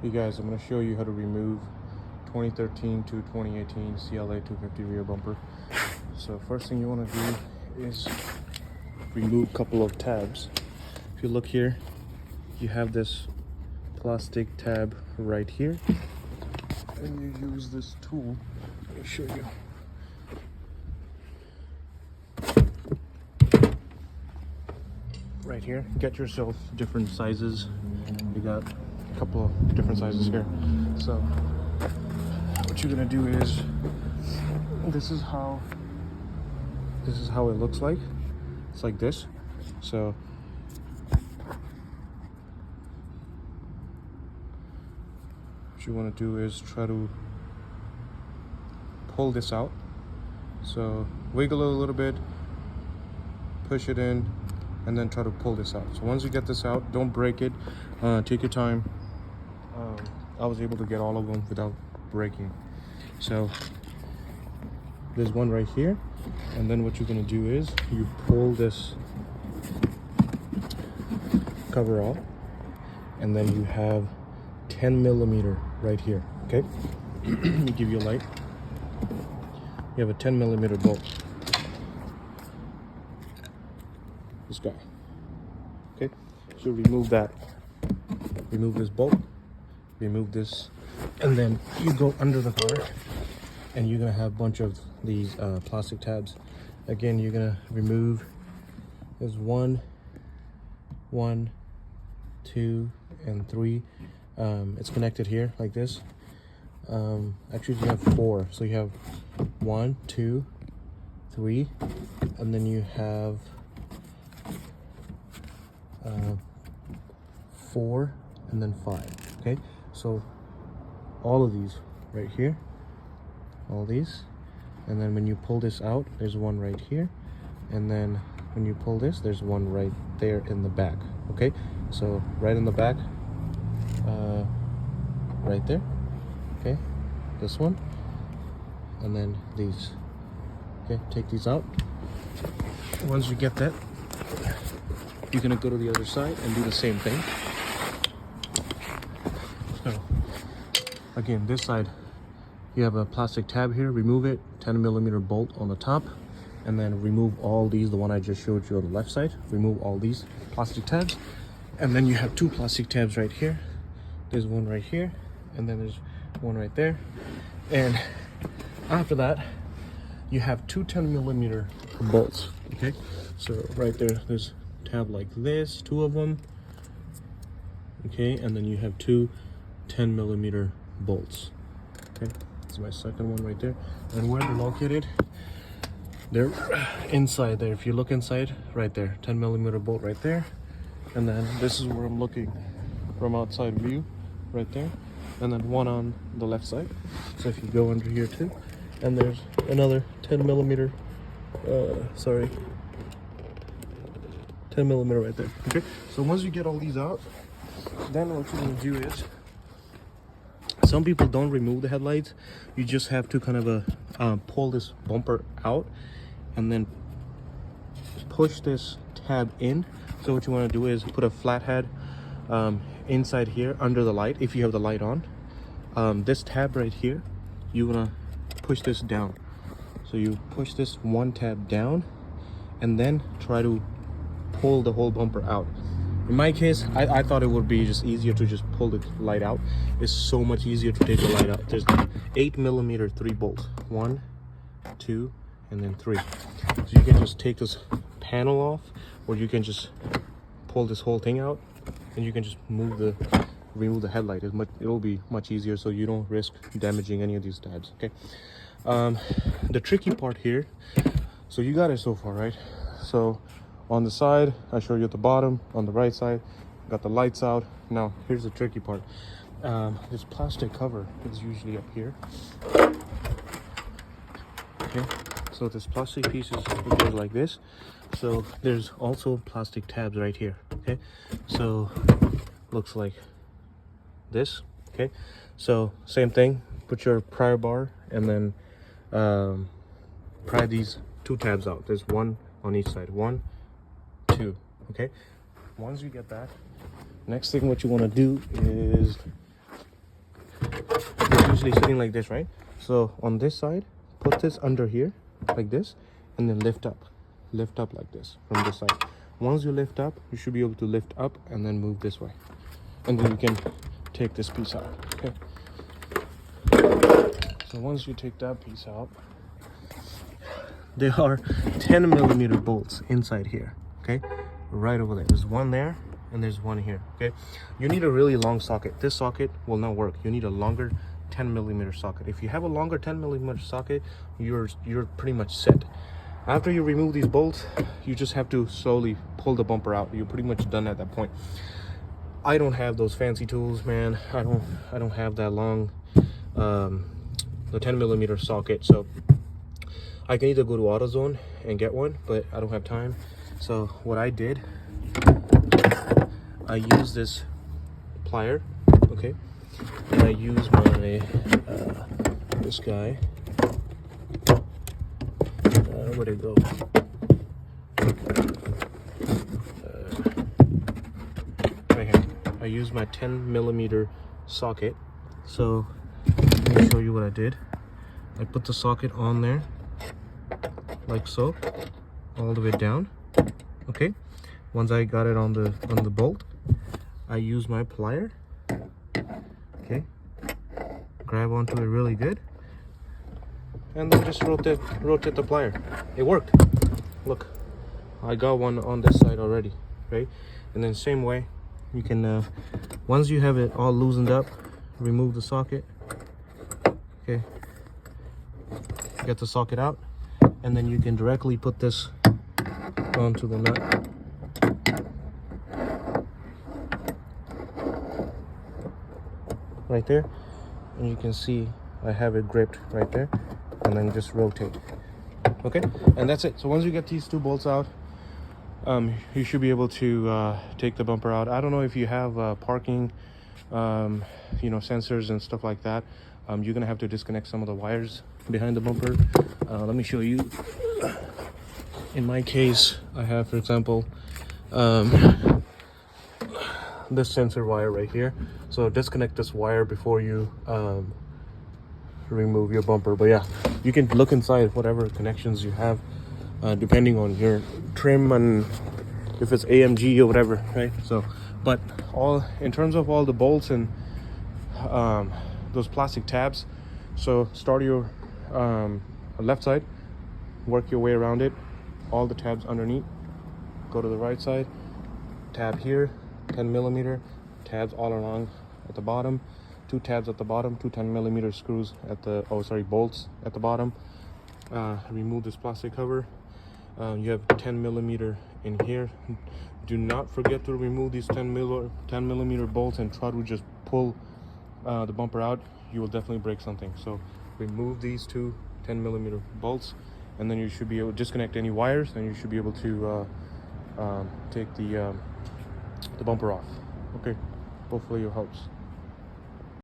Hey guys, I'm going to show you how to remove 2013 to 2018 CLA250 rear bumper. So first thing you want to do is remove a couple of tabs. If you look here, you have this plastic tab right here, and you use this tool. Let me show you. Right here, get yourself different sizes. You got a couple of different sizes here. So what you're gonna do is, this is how it looks like. It's like this. So what you want to do is try to pull this out. So wiggle it a little bit, push it in, and then try to pull this out. So once you get this out, don't break it. Take your time. I was able to get all of them without breaking. So there's one right here, and then what you're going to do is you pull this cover off, and then you have 10 millimeter right here. Okay. Let me give you a light. You have a 10 millimeter bolt. This guy. Okay, so remove that. Remove this bolt. Remove this, and then you go under the car, and you're gonna have a bunch of these plastic tabs. Again, you're gonna remove. There's one, 2, and 3. It's connected here like this. Actually, you have 4. So you have 1, 2, 3, and then you have 4, and then 5. Okay, so all of these right here, all these, and then when you pull this out, there's one right here, and then when you pull this, there's one right there in the back. Okay, so right in the back, right there. Okay, this one, and then these. Okay, take these out. Once you get that, you're gonna go to the other side and do the same thing. So again, this side, you have a plastic tab here. Remove it, 10 millimeter bolt on the top, and then remove all these. The one I just showed you on the left side. Remove all these plastic tabs, and then you have 2 plastic tabs right here. There's one right here, and then there's one right there. And after that, you have 2 10 millimeter bolts. Okay, so right there, there's tab like this, 2 of them. Okay, and then you have 2 10 millimeter bolts. Okay, that's my second one right there. And where they're located, they're inside there. If you look inside, right there, 10 millimeter bolt right there. And then this is where I'm looking from outside view, right there. And then one on the left side. So if you go under here too, and there's another 10 millimeter 10 millimeter right there. Okay, so once you get all these out, then what you're gonna do is, some people don't remove the headlights. You just have to kind of pull this bumper out and then push this tab in. So what you want to do is put a flathead inside here under the light, if you have the light on. This tab right here, you want to push this down. So you push this one tab down and then try to pull the whole bumper out. In my case, I thought it would be just easier to just pull the light out. It's so much easier to take the light out. There's 8 millimeter 3 bolts. 1, 2, and then 3. So you can just take this panel off, or you can just pull this whole thing out, and you can just remove the headlight. It'll be much easier, so you don't risk damaging any of these tabs. Okay. The tricky part here, so you got it so far, right? So on the side, I showed you at the bottom. On the right side, got the lights out. Now here's the tricky part. This plastic cover is usually up here. Okay, so this plastic piece goes like this. So there's also plastic tabs right here. Okay, so looks like this. Okay, so same thing. Put your prior bar and then pry these 2 tabs out. There's one on each side. 1, 2. Okay, once you get that, next thing what you want to do is actually sitting like this, right? So on this side, put this under here like this, and then lift up like this from this side. Once you lift up, you should be able to lift up and then move this way, and then you can take this piece out. Okay, so once you take that piece out, there are 10mm bolts inside here. Okay, right over there. There's one there and there's one here. Okay, you need a really long socket. This socket will not work. You need a longer 10mm socket. If you have a longer 10mm socket, you're pretty much set. After you remove these bolts, you just have to slowly pull the bumper out. You're pretty much done at that point. I don't have those fancy tools, man. I don't have that long the 10mm socket, so I can either go to AutoZone and get one, but I don't have time. So what I did, I use this plier, okay, and I use my this guy. Where'd it go? Right here. I use my 10mm socket. So let me show you what I did. I put the socket on there, like so, all the way down. Okay. Once I got it on the bolt, I use my plier. Okay. Grab onto it really good, and then just rotate the plier. It worked. Look, I got one on this side already, right? And then same way, you can once you have it all loosened up, remove the socket. Okay, get the socket out, and then you can directly put this onto the nut. Right there, and you can see I have it gripped right there, and then just rotate. Okay, and that's it. So once you get these two bolts out, you should be able to take the bumper out. I don't know if you have parking sensors and stuff like that. You're gonna have to disconnect some of the wires behind the bumper. Let me show you. In my case, I have, for example, this sensor wire right here. So disconnect this wire before you remove your bumper. But yeah, you can look inside whatever connections you have, depending on your trim and if it's AMG or whatever, right? So, but all in terms of all the bolts and those plastic tabs, so start your left side, work your way around it, all the tabs underneath, go to the right side, tab here, 10mm, tabs all along at the bottom, two tabs at the bottom, two 10mm screws at the bolts at the bottom. Remove this plastic cover. You have 10mm in here. Do not forget to remove these 10mm bolts and try to just pull the bumper out. You will definitely break something. So remove these two 10mm bolts, and then you should be able to disconnect any wires, and you should be able to take the bumper off. Okay, hopefully it helps.